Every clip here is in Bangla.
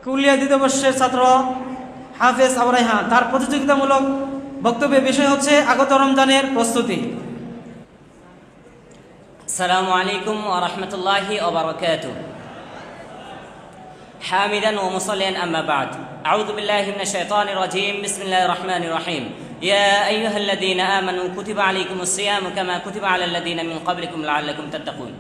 কুলিয়া দ্বিতীয় বর্ষের ছাত্র হাফেজ আবু রায়হান, তার প্রতিযোগিতামূলক বক্তব্যের বিষয় হচ্ছে আগত রমজানের প্রস্তুতি। আসসালামু আলাইকুম ওয়া রাহমাতুল্লাহি ওয়া বারাকাতুহু। হামিদান ওয়া মুসাল্লিয়ান আম্মা বা'দ। আউযু বিল্লাহি মিনাশ শাইতানির রাজীম। বিসমিল্লাহির রহমানির রহিম। ইয়া আইয়ুহাল্লাযীনা আমানু কুতিবা আলাইকুমুস সিয়ামু কামা কুতিবা আলাল লাযীনা মিন ক্বাবলিকুম লাআল্লাকুম তাত্তাকুন।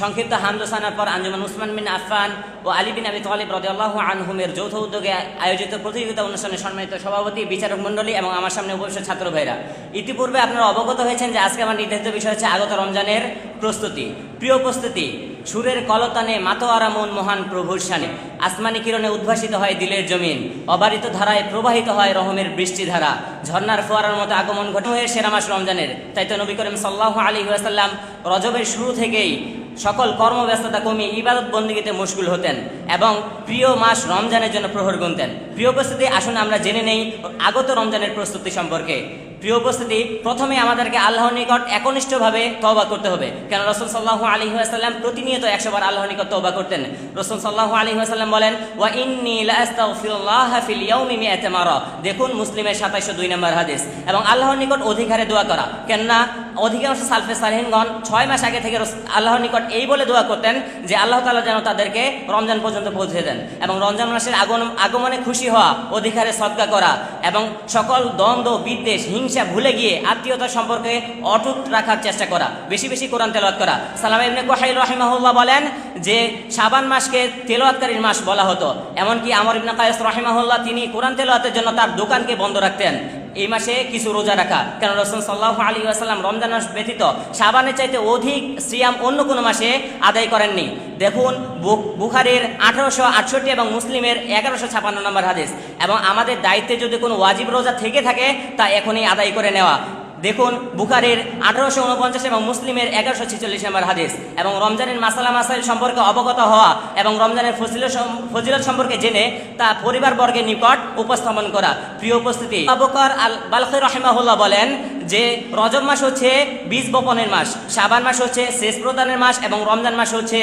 সংক্ষিপ্ত হামদোসানার পর আঞ্জুমান উসমান বিন আফফান ও আলী বিন আবি তালিব রাদিয়াল্লাহু আনহুমের যৌথ উদ্যোগে আয়োজিত প্রতিযোগিতা অনুষ্ঠানের সম্মানিত সভাপতি, বিচারক মণ্ডলী এবং আমার সামনে উপস্থিত ছাত্র ভাইরা, ইতিপূর্বে আপনারা অবগত হয়েছেন যে আজকে আমার নির্ধারিত বিষয় হচ্ছে আগত রমজানের প্রস্তুতি। প্রিয় উপস্থিতি, সুরের কলতানে মাতোয়ারা মন মহান প্রভুর শানে, আসমানি কিরণে উদ্ভাসিত হয় দিলের জমিন, অবারিত ধারায় প্রবাহিত হয় রহমের বৃষ্টিধারা, ঝর্ণার ফোয়ারার মতো আগমন ঘটে হয়ে সেরা মাস রমজানের। তাই তো নবী করিম সাল্লাল্লাহু আলাইহি ওয়াসাল্লাম রজবের শুরু থেকেই সকল কর্মব্যস্ততা কমিয়ে ইবাদত বন্দেগীতে মশগুল হতেন এবং প্রিয় মাস রমজানের জন্য প্রহর গুনতেন। প্রিয় উপস্থিতি, আসুন আমরা জেনে নেই আগত রমজানের প্রস্তুতি সম্পর্কে। প্রিয় উপস্থিতি, প্রথমে আমাদেরকে আল্লাহর নিকট একনিষ্ঠভাবে তওবা করতে হবে। কেন রাসূল সাল্লাল্লাহু আলাইহি ওয়াসাল্লাম প্রতিনিয়ত 100 বার আল্লাহর নিকট তওবা করতেন। রাসূল সাল্লাল্লাহু আলাইহি ওয়াসাল্লাম বলেন, ওয়া ইন্নী লা আস্তাগফিরুল্লাহ ফিল ইয়াউমি মিআতা মারা। দেখুন মুসলিমের 2702 নম্বর হাদিস। এবং আল্লাহর নিকট অধিকারে দোয়া করা, কেননা অধিকাংশ সালফে সালেহিনগণ 6 মাস আগে থেকে আল্লাহর নিকট এই বলে দোয়া করতেন যে আল্লাহ তাআলা যেন তাদেরকে রমজান পর্যন্ত পৌঁছে দেন। এবং রমজান মাসের আগমনে খুশি হওয়া, অধিকারে সদকা করা এবং সকল দ্বন্দ্ব বিদ্বেষ হিংসা ভুলে গিয়ে আত্মীয়তার সম্পর্কে অটুট রাখার চেষ্টা করা, বেশি বেশি কোরআন তেলাওয়াত করা। সালামা ইবনে কুহাইল রাহিমাহুল্লাহ বলেন যে শাবান মাসকে তেলাওয়াতকারীর মাস বলা হতো। এমনকি আমর ইবনে কায়েস রাহিমাহুল্লাহ তিনি কোরআন তেলাওয়াতের জন্য তার দোকানকে বন্ধ রাখতেন। এই মাসে কিছু রোজা রাখা, কেন রাসূল সাল্লাল্লাহু আলাইহি ওয়াসাল্লাম রমজান মাস ব্যতীত শাবানের চাইতে অধিক সিয়াম অন্য কোনো মাসে আদায় করেননি। দেখুন বুখারীর 1868 এবং মুসলিমের 1156 নম্বর হাদিস। এবং আমাদের দায়িত্বে যদি কোনো ওয়াজিব রোজা থেকে থাকে তা এখনই আদায় করে নেওয়া। দেখুন বুখারীর 1849 এবং মুসলিমের 1146 নম্বর হাদিস। এবং রমজানের মাসালা মাসাইল সম্পর্কে অবগত হওয়া এবং রমজানের ফজিলত সম্পর্কে জেনে তা পরিবারবর্গের নিকট উপস্থাপন করা। প্রিয় উপস্থিতি, আবু বকর আল বালখি রাহিমাহুল্লাহ বলেন যে রজব মাস হচ্ছে বীজ বপনের মাস, শাবান মাস হচ্ছে সেচ প্রদানের মাস এবং রমজান মাস হচ্ছে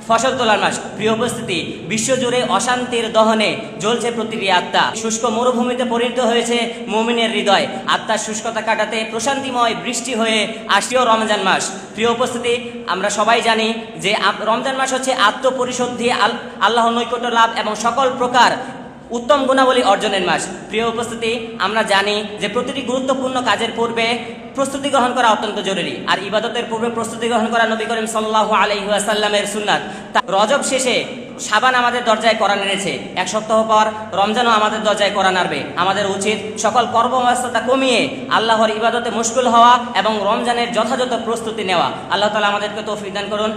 ফসল তোলার মাস। প্রিয় উপস্থিতি, বিশ্বজুড়ে অশান্তির দহনে জ্বলছে প্রতিটি আত্মা। শুষ্ক মরুভূমিতে পরিণত হয়েছে মুমিনের হৃদয়। আত্মার শুষ্কতা কাটাতে প্রশান্তিময় বৃষ্টি হয়ে আসিও রমজান মাস। প্রিয় উপস্থিতি, আমরা সবাই জানি যে রমজান মাস হচ্ছে আত্মপরিশুদ্ধি, আল্লাহর নৈকট্য লাভ এবং সকল প্রকার উত্তম গুণাবলী অর্জনের মাস। প্রিয় উপস্থিতি, আমরা জানি যে প্রতিটি গুরুত্বপূর্ণ কাজের পূর্বে প্রস্তুতি গ্রহণ করা অত্যন্ত জরুরি। আর ইবাদতের পূর্বে প্রস্তুতি গ্রহণ করা নবী করিম সাল্লাল্লাহু আলাইহি ওয়াসাল্লামের সুন্নাত। রজব শেষে শাবান আমাদের দরজায় কোরআন এনেছে, 1 সপ্তাহ পর রমজানও আমাদের দরজায় কোরআন আনবে। আমাদের উচিত সকল কর্মব্যস্ততা কমিয়ে আল্লাহর ইবাদতে মশগুল হওয়া এবং রমজানের যথাযথ প্রস্তুতি নেওয়া। আল্লাহ তাআলা আমাদেরকে তৌফিক দান করুন।